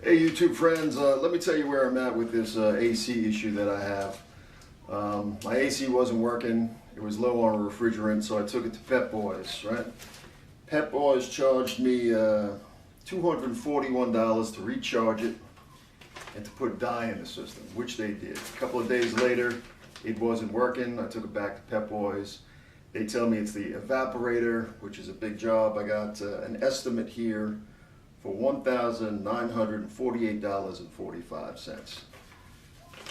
Hey YouTube friends, let me tell you where I'm at with this AC issue that I have. My AC wasn't working, it was low on refrigerant, so I took it to Pep Boys, right? Pep Boys charged me $241 to recharge it and to put dye in the system, which they did. A couple of days later, it wasn't working. I took it back to Pep Boys. They tell me it's the evaporator, which is a big job. I got an estimate here for $1,948.45.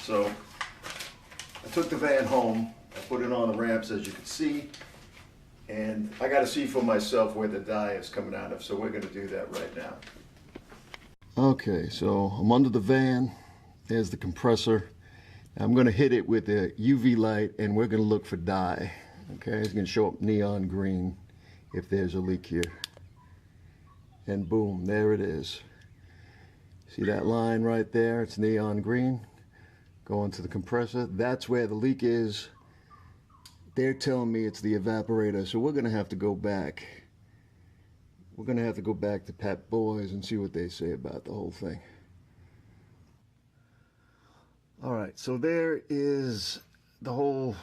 So I took the van home, I put it on the ramps as you can see, and I got to see for myself where the dye is coming out of, so we're going to do that right now. Okay, so I'm under the van, there's the compressor. I'm going to hit it with a UV light and we're going to look for dye. Okay, it's going to show up neon green if there's a leak here. And boom, there it is. See that line right there? It's neon green. Going to the compressor. That's where the leak is. They're telling me it's the evaporator, so we're going to have to go back. We're going to have to go back to Pep Boys and see what they say about the whole thing. Alright, so there is the whole...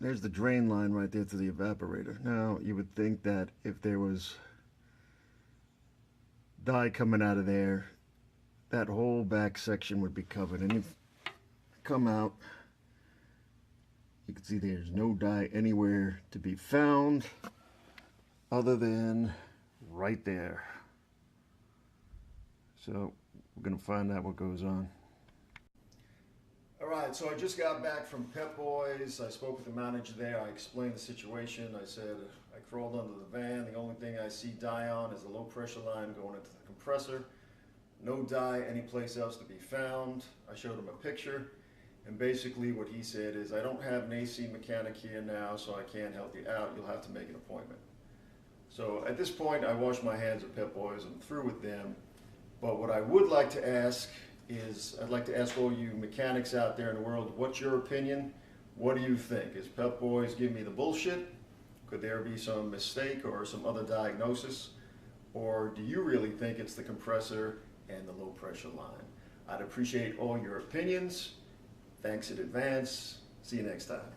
There's the drain line right there to the evaporator. Now, you would think that if there was dye coming out of there, that whole back section would be covered. And if you come out, you can see there's no dye anywhere to be found other than right there. So we're going to find out what goes on. Alright, so I just got back from Pep Boys. I spoke with the manager there. I explained the situation. I said I crawled under the van. The only thing I see dye on is the low pressure line going into the compressor. No dye anyplace else to be found. I showed him a picture, and basically what he said is, I don't have an AC mechanic here now, so I can't help you out. You'll have to make an appointment. So at this point, I wash my hands of Pep Boys. I'm through with them. But what I would like to ask is, I'd like to ask all you mechanics out there in the world, what's your opinion? What do you think? Is Pep Boys giving me the bullshit? Could there be some mistake or some other diagnosis? Or do you really think it's the compressor and the low pressure line? I'd appreciate all your opinions. Thanks in advance. See you next time.